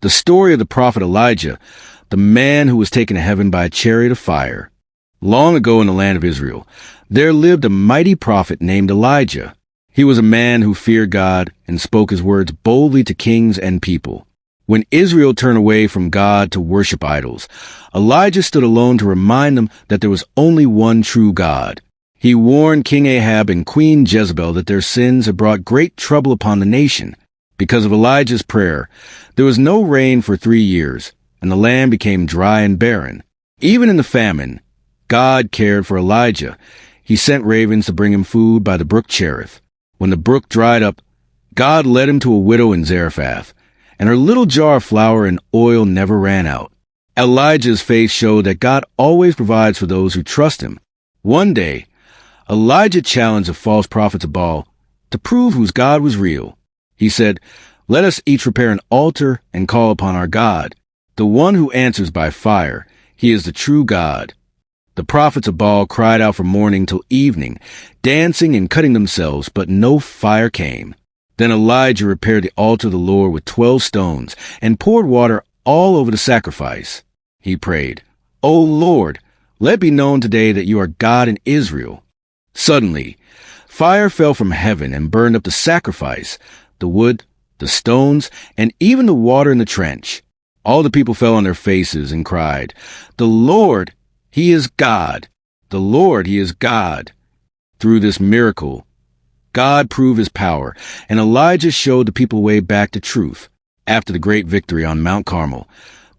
The story of the prophet Elijah, the man who was taken to heaven by a chariot of fire. Long ago in the land of Israel, there lived a mighty prophet named Elijah. He was a man who feared God and spoke his words boldly to kings and people. When Israel turned away from God to worship idols, Elijah stood alone to remind them that there was only one true God. He warned King Ahab and Queen Jezebel that their sins had brought great trouble upon the nation. Because of Elijah's prayer, there was no rain for 3 years, and the land became dry and barren. Even in the famine, God cared for Elijah. He sent ravens to bring him food by the brook Chariot. When the brook dried up, God led him to a widow in Zarephath, and her little jar of flour and oil never ran out. Elijah's faith showed that God always provides for those who trust him. One day, Elijah challenged the false prophets of Baal to prove whose God was real. He said, "Let us each prepare an altar and call upon our God, the one who answers by fire. He is the true God." The prophets of Baal cried out from morning till evening, dancing and cutting themselves, but no fire came. Then Elijah repaired the altar of the Lord with 12 stones and poured water all over the sacrifice. He prayed, "O Lord, let it be known today that you are God in Israel." Suddenly, fire fell from heaven and burned up the sacrifice, the wood, the stones, and even the water in the trench. All the people fell on their faces and cried, "The Lord, He is God! The Lord, He is God!" Through this miracle, God proved His power, and Elijah showed the people way back to truth. After the great victory on Mount Carmel,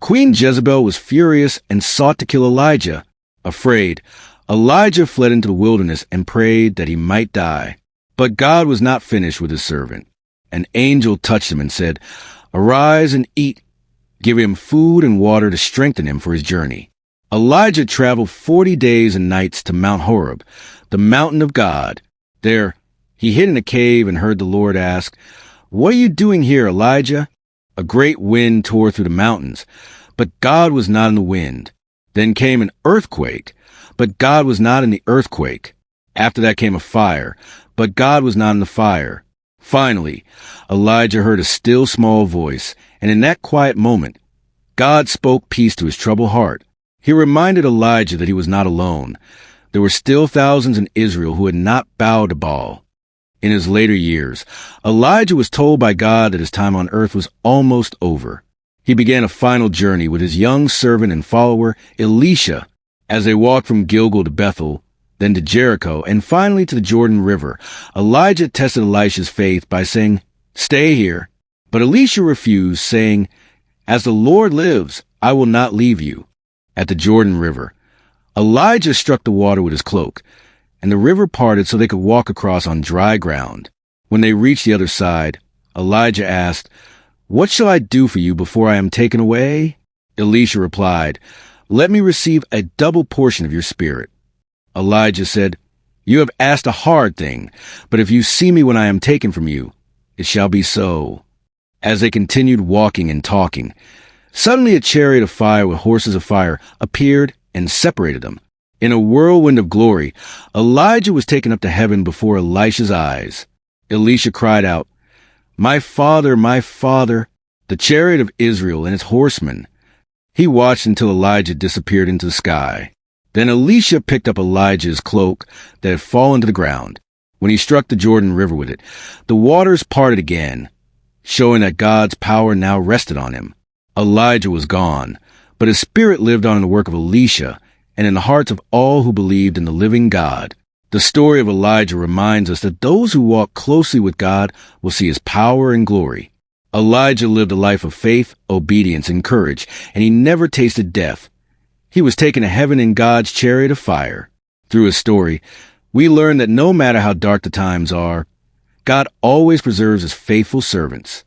Queen Jezebel was furious and sought to kill Elijah. Afraid, Elijah fled into the wilderness and prayed that he might die. But God was not finished with His servant. An angel touched him and said, "Arise and eat." Give him food and water to strengthen him for his journey. Elijah traveled 40 days and nights to Mount Horeb, the mountain of God. There, he hid in a cave and heard the Lord ask, "What are you doing here, Elijah?" A great wind tore through the mountains, but God was not in the wind. Then came an earthquake, but God was not in the earthquake. After that came a fire, but God was not in the fire. Finally, Elijah heard a still small voice, and in that quiet moment, God spoke peace to his troubled heart. He reminded Elijah that he was not alone. There were still thousands in Israel who had not bowed to Baal. In his later years, Elijah was told by God that his time on earth was almost over. He began a final journey with his young servant and follower, Elisha. As they walked from Gilgal to Bethel, then to Jericho, and finally to the Jordan River, Elijah tested Elisha's faith by saying, "Stay here." But Elisha refused, saying, "As the Lord lives, I will not leave you." At the Jordan River, Elijah struck the water with his cloak, and the river parted so they could walk across on dry ground. When they reached the other side, Elijah asked, "What shall I do for you before I am taken away?" Elisha replied, "Let me receive a double portion of your spirit." Elijah said, "You have asked a hard thing, but if you see me when I am taken from you, it shall be so." As they continued walking and talking, suddenly a chariot of fire with horses of fire appeared and separated them. In a whirlwind of glory, Elijah was taken up to heaven before Elisha's eyes. Elisha cried out, my father, the chariot of Israel and its horsemen." He watched until Elijah disappeared into the sky. Then Elisha picked up Elijah's cloak that had fallen to the ground. When he struck the Jordan River with it, the waters parted again, showing that God's power now rested on him. Elijah was gone, but his spirit lived on in the work of Elisha and in the hearts of all who believed in the living God. The story of Elijah reminds us that those who walk closely with God will see His power and glory. Elijah lived a life of faith, obedience, and courage, and he never tasted death. He was taken to heaven in God's chariot of fire. Through his story, we learn that no matter how dark the times are, God always preserves His faithful servants.